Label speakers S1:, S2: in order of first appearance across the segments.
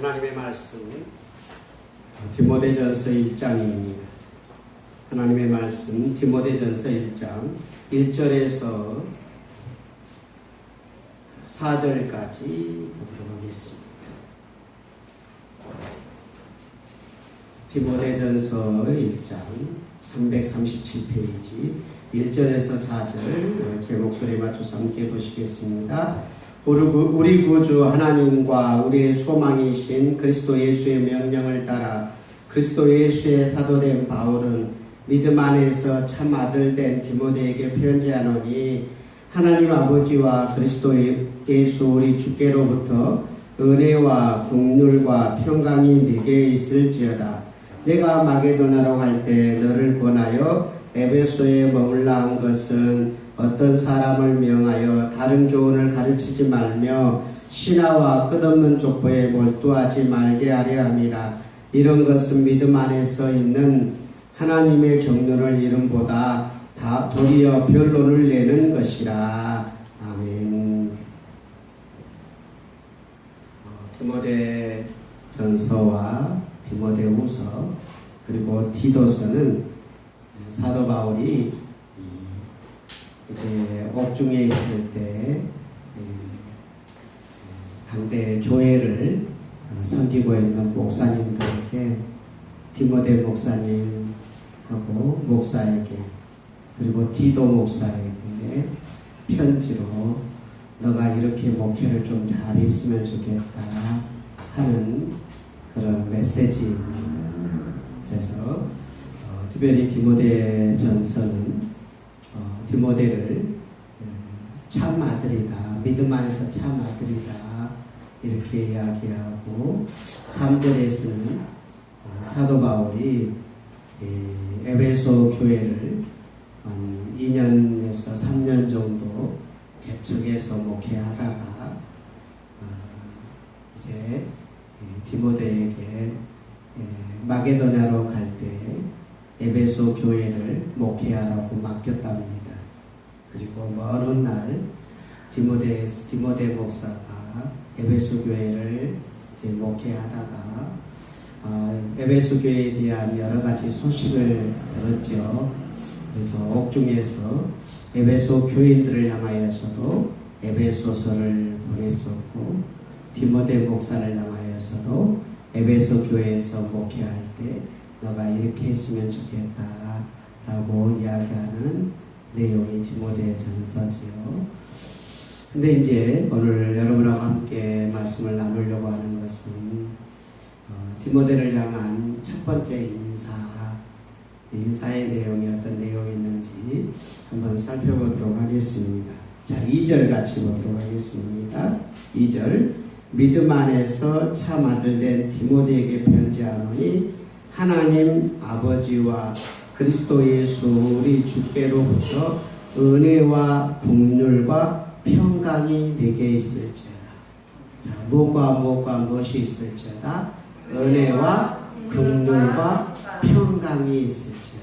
S1: 하나님의 말씀 디모데전서 1장입니다. 하나님의 말씀 디모데전서 1장 1절에서 4절까지 보도록 하겠습니다. 디모데전서 1장 337페이지 1절에서 4절 제 목소리에 맞춰서 함께 보시겠습니다. 우리 구주 하나님과 우리의 소망이신 그리스도 예수의 명령을 따라 그리스도 예수의 사도된 바울은 믿음 안에서 참 아들 된 디모데에게 편지하노니 하나님 아버지와 그리스도 예수 우리 주께로부터 은혜와 긍휼과 평강이 네게 있을지어다. 내가 마게도나로 갈 때 너를 권하여 에베소에 머물라 한 것은 어떤 사람을 명하여 다른 교훈을 가르치지 말며 신화와 끝없는 족보에 몰두하지 말게 하려 함이라. 이런 것은 믿음 안에서 있는 하나님의 경륜을 이름보다 다 도리어 변론을 내는 것이라. 아멘. 디모데 전서와 디모데 후서 그리고 디도서는 사도 바울이 이제 옥중에 있을 때 당대 교회를 섬기고 있는 목사님들에게 디모데 목사님하고 목사에게 그리고 디도 목사에게 편지로 너가 이렇게 목회를 좀 잘 했으면 좋겠다 하는 그런 메시지입니다. 그래서 특별히 디모데 전서는 디모데를 참 아들이다, 믿음 안에서 참 아들이다 이렇게 이야기하고 3절에서는 사도 바울이 에베소 교회를 한 2년에서 3년 정도 개척해서 목회하다가 이제 디모데에게 마게도냐로 갈 때 에베소 교회를 목회하라고 맡겼답니다. 그리고 어느 날 디모데 목사가 에베소 교회를 이제 목회하다가 에베소 교회에 대한 여러 가지 소식을 들었죠. 그래서 옥중에서 에베소 교인들을 향하여서도 에베소서를 보냈었고 디모데 목사를 향하여서도 에베소 교회에서 목회할 때 너가 이렇게 했으면 좋겠다 라고 이야기하는 내용이 디모데 전서지요. 근데 이제 오늘 여러분하고 함께 말씀을 나누려고 하는 것은 디모데를 향한 첫 번째 인사의 내용이 어떤 내용이 있는지 한번 살펴보도록 하겠습니다. 자, 2절 같이 보도록 하겠습니다. 2절 믿음 안에서 참 아들 된 디모데에게 편지하노니 하나님 아버지와 그리스도 예수 우리 주께로부터 은혜와 긍휼과 평강이 내게 있을지어다. 자, 무엇과 무엇이 있을지어다? 은혜와 긍휼과 평강이 있을지어다.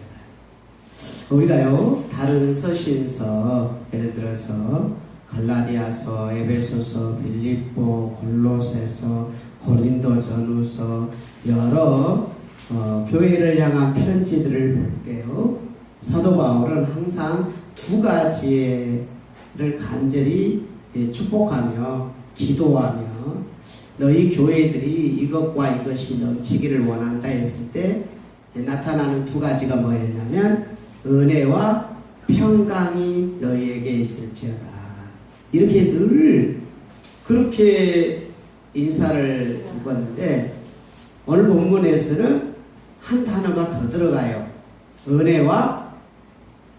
S1: 우리가요 다른 서신서 예를 들어서 갈라디아서, 에베소서, 빌립보, 골로새서, 고린도전후서 여러 교회를 향한 편지들을 볼 때요 사도 바울은 항상 두 가지를 간절히 축복하며 기도하며 너희 교회들이 이것과 이것이 넘치기를 원한다 했을 때 나타나는 두 가지가 뭐였냐면 은혜와 평강이 너희에게 있을지어다. 이렇게 늘 그렇게 인사를 주었는데 오늘 본문에서는 한 단어가 더 들어가요. 은혜와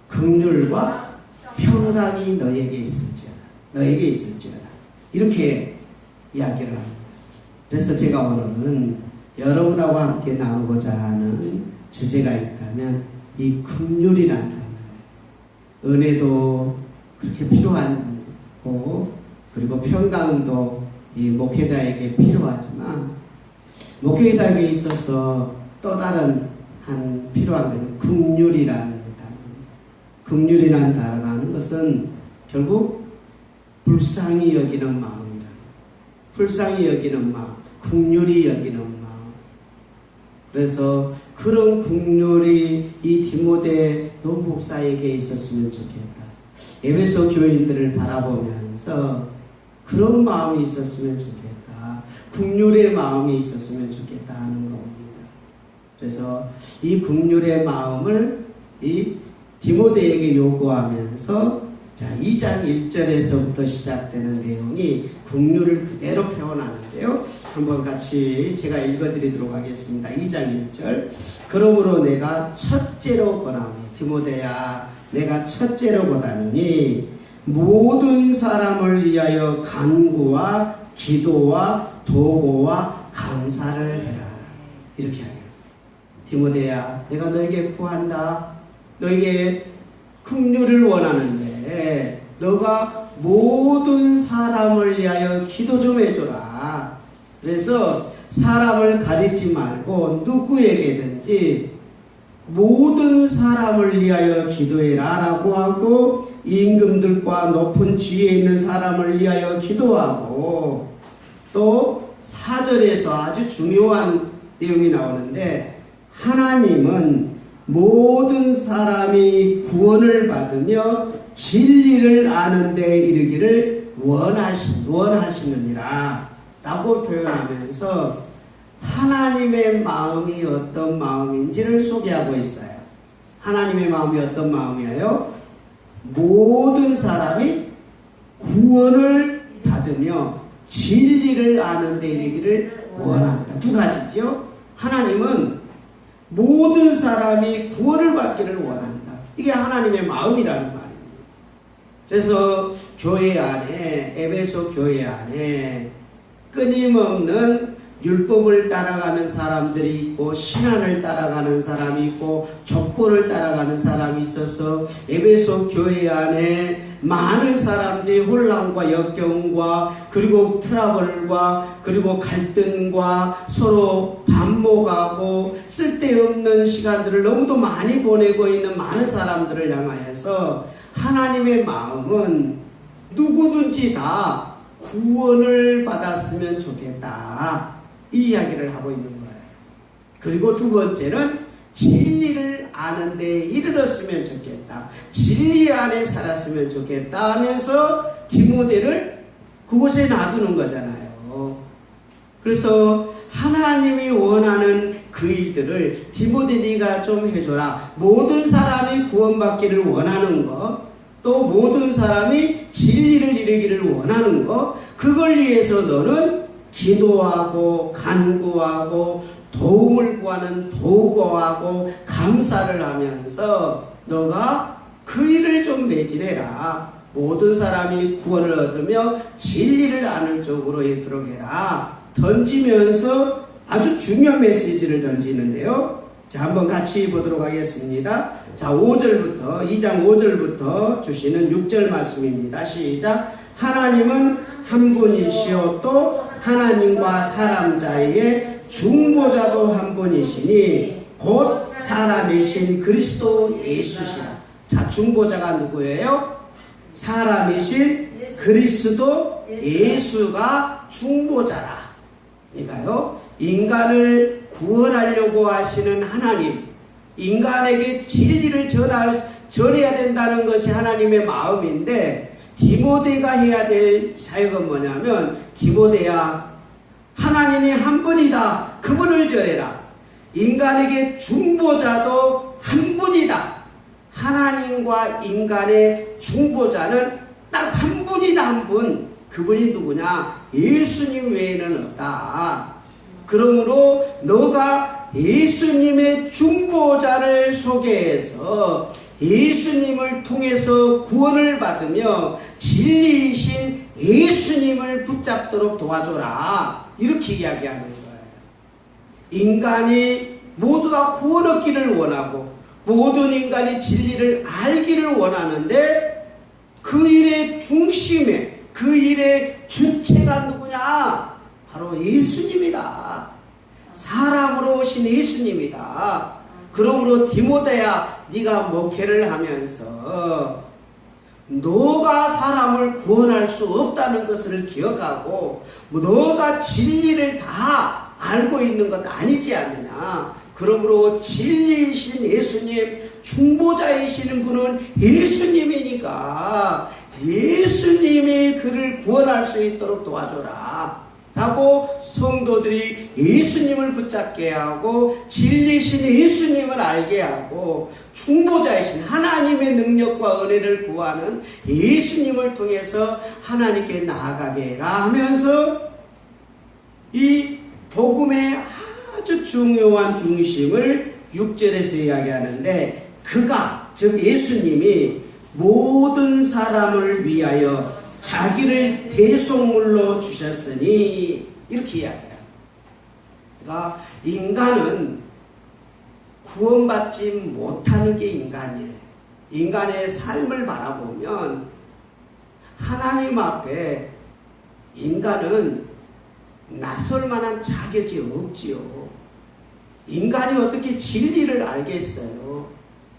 S1: 긍휼과 평강이 너에게 있을지어다. 너에게 있을지어다. 이렇게 이야기를 합니다. 그래서 제가 오늘은 여러분하고 함께 나누고자 하는 주제가 있다면 이 긍휼이라는 단어예요. 은혜도 그렇게 필요하고 그리고 평강도 이 목회자에게 필요하지만 목회자에게 있어서 또 다른 한 필요한 것은 긍휼이라는 단어입니다. 긍휼이라는 단어라는 것은 결국 불쌍히 여기는 마음이라. 불쌍히 여기는 마음. 긍휼히 여기는 마음. 그래서 그런 긍휼이 이 디모데 목사에게 있었으면 좋겠다. 에베소 교인들을 바라보면서 그런 마음이 있었으면 좋겠다. 긍휼의 마음이 있었으면 좋겠다 하는 겁니다. 그래서 이 긍휼의 마음을 이 디모데에게 요구하면서 자 2장 1절에서부터 시작되는 내용이 긍휼을 그대로 표현하는데요. 한번 같이 제가 읽어드리도록 하겠습니다. 2장 1절. 그러므로 내가 첫째로 권하노니 디모데야 내가 첫째로 권하노니 모든 사람을 위하여 간구와 기도와 도고와 감사를 해라. 이렇게 하요. 디모데야 내가 너에게 구한다. 너에게 긍휼을 원하는데 너가 모든 사람을 위하여 기도 좀 해줘라. 그래서 사람을 가리지 말고 누구에게든지 모든 사람을 위하여 기도해라 라고 하고 임금들과 높은 지위에 있는 사람을 위하여 기도하고 또 4절에서 아주 중요한 내용이 나오는데 하나님은 모든 사람이 구원을 받으며 진리를 아는 데 이르기를 원하시느니라 라고 표현하면서 하나님의 마음이 어떤 마음인지를 소개하고 있어요. 하나님의 마음이 어떤 마음이에요? 모든 사람이 구원을 받으며 진리를 아는 데 이르기를 원한다. 두 가지죠. 하나님은 모든 사람이 구원을 받기를 원한다. 이게 하나님의 마음이라는 말입니다. 그래서 교회 안에 에베소 교회 안에 끊임없는 율법을 따라가는 사람들이 있고 신앙을 따라가는 사람이 있고 족보를 따라가는 사람이 있어서 에베소 교회 안에 많은 사람들이 혼란과 역경과 그리고 트러블과 그리고 갈등과 서로 반목하고 쓸데없는 시간들을 너무도 많이 보내고 있는 많은 사람들을 향하여서 하나님의 마음은 누구든지 다 구원을 받았으면 좋겠다. 이 이야기를 하고 있는 거예요. 그리고 두 번째는 진리를 아는 데 이르렀으면 좋겠다. 진리 안에 살았으면 좋겠다 하면서 디모데를 그곳에 놔두는 거잖아요. 그래서 하나님이 원하는 그 일들을 디모데 네가 좀 해줘라. 모든 사람이 구원받기를 원하는 것, 또 모든 사람이 진리를 이루기를 원하는 것, 그걸 위해서 너는 기도하고 간구하고 도움을 구하는 도구하고 감사를 하면서 너가 그 일을 좀 매진해라. 모든 사람이 구원을 얻으며 진리를 아는 쪽으로 있도록 해라. 던지면서 아주 중요한 메시지를 던지는데요. 자, 한번 같이 보도록 하겠습니다. 자, 5절부터 2장 5절부터 주시는 6절 말씀입니다. 시작. 하나님은 한 분이시오 또 하나님과 사람 사이에 중보자도 한 분이시니 곧 사람이신 그리스도 예수시라. 자, 중보자가 누구예요? 사람이신 그리스도 예수가 중보자라. 그러니까요, 인간을 구원하려고 하시는 하나님, 인간에게 진리를 전해야 된다는 것이 하나님의 마음인데 디모데가 해야 될 사역은 뭐냐면 디모데야 하나님이 한 분이다. 그분을 전해라. 인간에게 중보자도 한 분이다. 하나님과 인간의 중보자는 딱 한 분이다. 한 분. 그분이 누구냐? 예수님 외에는 없다. 그러므로 너가 예수님의 중보자를 소개해서 예수님을 통해서 구원을 받으며 진리이신 예수님을 붙잡도록 도와줘라. 이렇게 이야기하는 거예요. 인간이 모두 다 구원 얻기를 원하고 모든 인간이 진리를 알기를 원하는데 그 일의 중심에 그 일의 주체가 누구냐? 바로 예수님이다. 사람으로 오신 예수님이다. 그러므로 디모데야 네가 목회를 하면서 너가 사람을 구원할 수 수 없다는 것을 기억하고 너가 진리를 다 알고 있는 것 아니지 않느냐. 그러므로 진리이신 예수님, 중보자이시는 분은 예수님이니까 예수님이 그를 구원할 수 있도록 도와줘라 라고 성도들이 예수님을 붙잡게 하고 진리이신 예수님을 알게 하고 중보자이신 하나님의 능력과 은혜를 구하는 예수님을 통해서 하나님께 나아가게 해라 하면서 이 복음의 아주 중요한 중심을 6절에서 이야기하는데, 그가 즉 예수님이 모든 사람을 위하여 자기를 대속물로 주셨으니 이렇게 이야기해요. 그러니까 인간은 구원받지 못하는 게 인간이에요. 인간의 삶을 바라보면 하나님 앞에 인간은 나설 만한 자격이 없지요. 인간이 어떻게 진리를 알겠어요?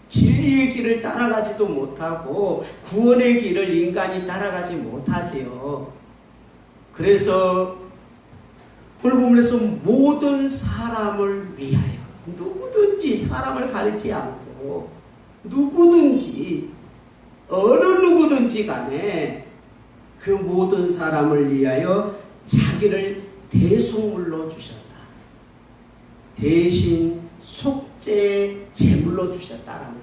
S1: 진리의 길을 따라가지도 못하고 구원의 길을 인간이 따라가지 못하지요. 그래서 오늘 본문에서 모든 사람을 위하여, 누구든지 사람을 가리지 않고 누구든지 어느 누구든지 간에 그 모든 사람을 위하여 자기를 대속물로 주셨다. 대신 속죄 제물로 주셨다라는 거예요.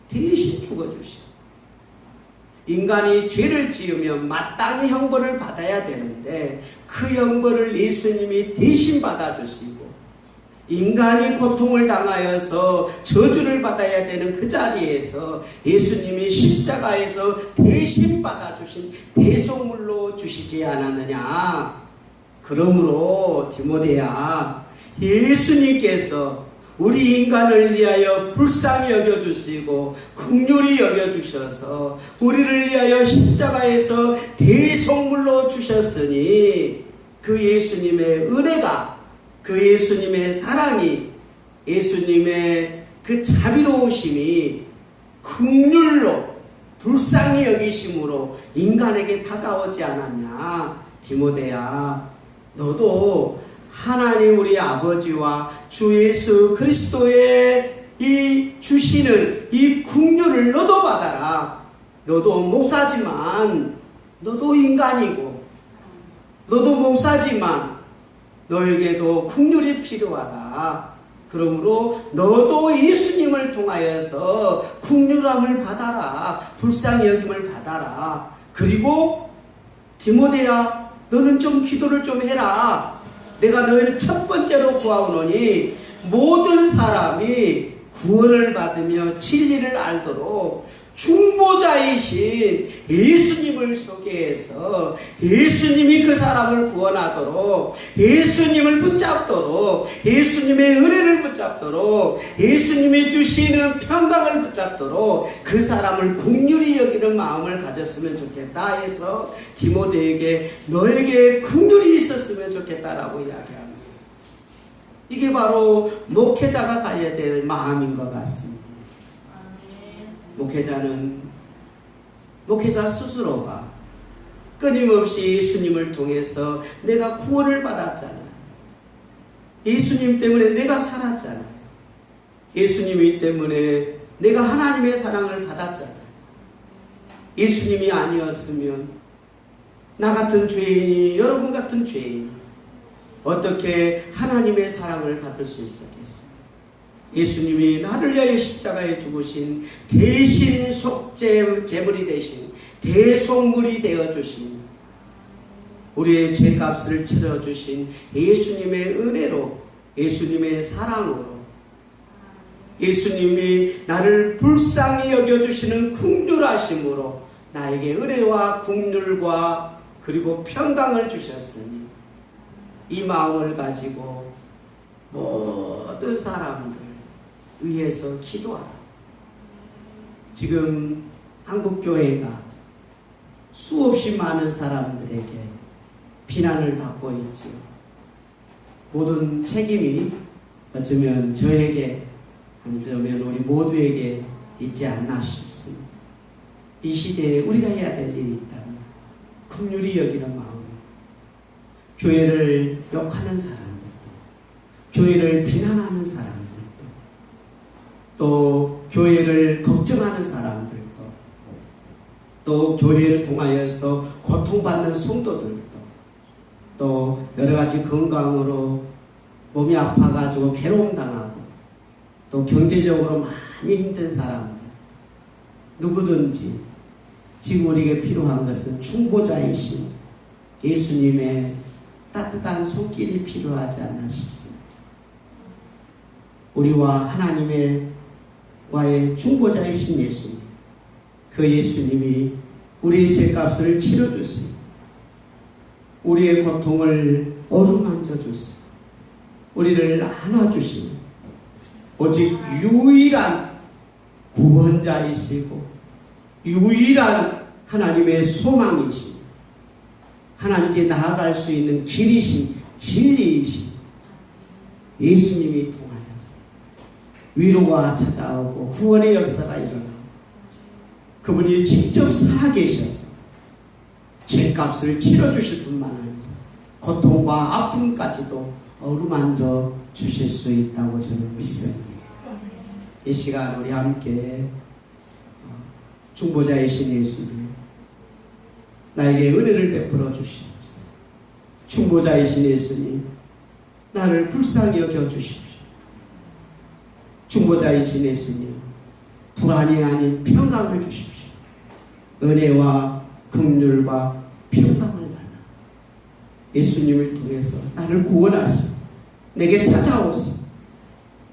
S1: 대신 죽어주시오. 인간이 죄를 지으면 마땅히 형벌을 받아야 되는데 그 형벌을 예수님이 대신 받아주시고, 인간이 고통을 당하여서 저주를 받아야 되는 그 자리에서 예수님이 십자가에서 대신 받아주신 대속물로 주시지 않았느냐. 그러므로 디모데야, 예수님께서 우리 인간을 위하여 불쌍히 여겨주시고 긍휼히 여겨주셔서 우리를 위하여 십자가에서 대속물로 주셨으니 그 예수님의 은혜가, 그 예수님의 사랑이, 예수님의 그 자비로우심이 긍휼로 불쌍히 여기심으로 인간에게 다가오지 않았냐. 디모데야, 너도 하나님 우리 아버지와 주 예수 그리스도의 이 주시는 이 긍휼을 너도 받아라. 너도 목사지만, 너도 인간이고, 너도 목사지만 너에게도 긍휼이 필요하다. 그러므로 너도 예수님을 통하여서 긍휼함을 받아라. 불쌍히 여김을 받아라. 그리고 디모데야, 너는 좀 기도를 좀 해라. 내가 너희를 첫 번째로 구하오노니 모든 사람이 구원을 받으며 진리를 알도록 중보자이신 예수님을 소개해서 예수님이 그 사람을 구원하도록, 예수님을 붙잡도록, 예수님의 은혜를 붙잡도록, 예수님이 주시는 평강을 붙잡도록 그 사람을 긍휼히 여기는 마음을 가졌으면 좋겠다 해서 디모데에게 너에게 긍휼이 있었으면 좋겠다라고 이야기합니다. 이게 바로 목회자가 가져야 될 마음인 것 같습니다. 목회자 스스로가 끊임없이 예수님을 통해서 내가 구원을 받았잖아. 예수님 때문에 내가 살았잖아. 예수님이 때문에 내가 하나님의 사랑을 받았잖아. 예수님이 아니었으면 나 같은 죄인이, 여러분 같은 죄인이 어떻게 하나님의 사랑을 받을 수 있었겠어요? 예수님이 나를 위하여 십자가에 죽으신 대신 속죄 제물이 되신 대속물이 되어주신, 우리의 죄값을 치러주신 예수님의 은혜로, 예수님의 사랑으로, 예수님이 나를 불쌍히 여겨주시는 긍휼하심으로 나에게 은혜와 긍휼과 그리고 평강을 주셨으니 이 마음을 가지고 모든 사람들 위해서 기도하라. 지금 한국교회가 수없이 많은 사람들에게 비난을 받고 있지요. 모든 책임이 어쩌면 저에게, 아니면 우리 모두에게 있지 않나 싶습니다. 이 시대에 우리가 해야 될 일이 있다면 긍휼히 여기는 마음, 교회를 욕하는 사람들도, 교회를 비난하는 사람들도, 또 교회를 걱정하는 사람들도, 또 교회를 통하여서 고통받는 성도들도, 또 여러 가지 건강으로 몸이 아파가지고 괴로움 당하고, 또 경제적으로 많이 힘든 사람들, 누구든지 지금 우리에게 필요한 것은 중보자이신 예수님의 따뜻한 손길이 필요하지 않나 싶습니다. 우리와 하나님의 와의 중보자이신 예수님, 그 예수님이 우리의 죄값을 치러주시고 우리의 고통을 어루만져 주시고 우리를 안아주시고 오직 유일한 구원자이시고 유일한 하나님의 소망이시고 하나님께 나아갈 수 있는 길이신 진리이신 예수님이 통하여서 위로가 찾아오고 구원의 역사가 일어나고 그분이 직접 살아계셔서 죄값을 치러주실 뿐만 아니라 고통과 아픔까지도 어루만져 주실 수 있다고 저는 믿습니다. 이 시간 우리 함께 중보자이신 예수님, 나에게 은혜를 베풀어 주시옵소서. 중보자이신 예수님, 나를 불쌍히 여겨 주십시오. 중보자이신 예수님, 불안이 아닌 평강을 주십시오. 은혜와 긍휼과 평강을 달라. 예수님을 통해서 나를 구원하시고 내게 찾아오시고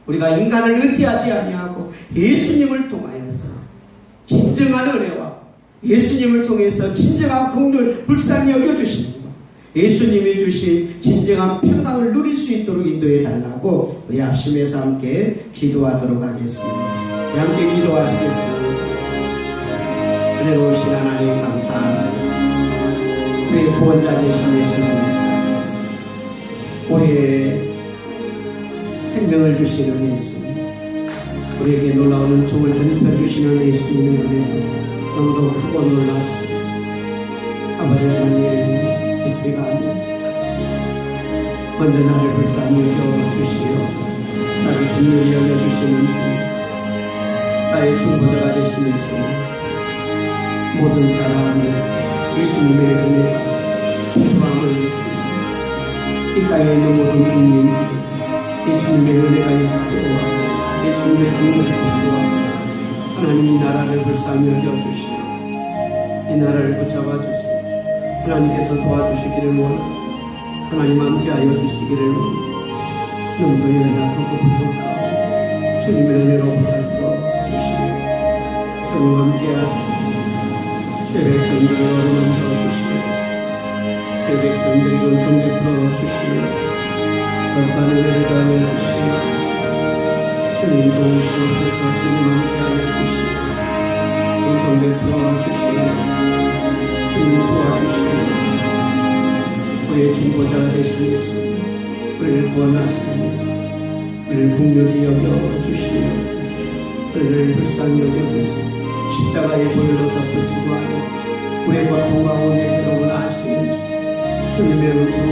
S1: 우리가 인간을 의지하지 아니하고 예수님을 통하여서 진정한 은혜와 예수님을 통해서 진정한 긍휼을 불쌍히 여겨주시는 것, 예수님이 주신 진정한 평강을 누릴 수 있도록 인도해 달라고 우리 합심해서 함께 기도하도록 하겠습니다. 우리 함께 기도하시겠습니다. 은혜로우신 하나님 감사합니다. 우리의 구원자 되신 예수님, 우리의 생명을 주시는 예수님, 우리에게 놀라운 종을 던져주시는 예수님의 은혜도 너무도 크고 놀랍습니다. 아버지 하나님, 이 시간 먼저 나를 불쌍히 여겨주시어 나를 긍휼히 여겨주시는 주, 나의 중보자가 되신 예수님, 모든 사람을 예수님의 은혜가 풍성함을 느끼고 이 땅에 있는 모든 국민이 예수님의 은혜가 있어 필요하고 예수님의 긍휼이 필요하고 하나님이 나라를 불쌍히 여겨주시고 이 나라를 붙잡아 주시고 하나님께서 도와주시기를 원하고 하나님 함께하여 주시기를 원하고 너무도 연약하고 부족하고 주님의 은혜로 보살펴 주시고 주님 함께하시고 죄 백성들을 어루만져 주시고 죄 백성들이 은총 베풀어 주시고 거룩한 은혜를 더하여 주시고 주님 도우시옵소서. 주님 함께하여 주시고 은총 베풀어 주시고 주님 도와주시고 우리의 중보자가 되신 예수, 우리를 구원하시는 예수, 우리를 긍휼히 여겨주시옵소서. 우리를 불쌍히 여겨주시고 십자가의 보혈로 덮으시고 하여서 우리의 고통과 우리의 괴로움을 아시는 주, 주님의 은총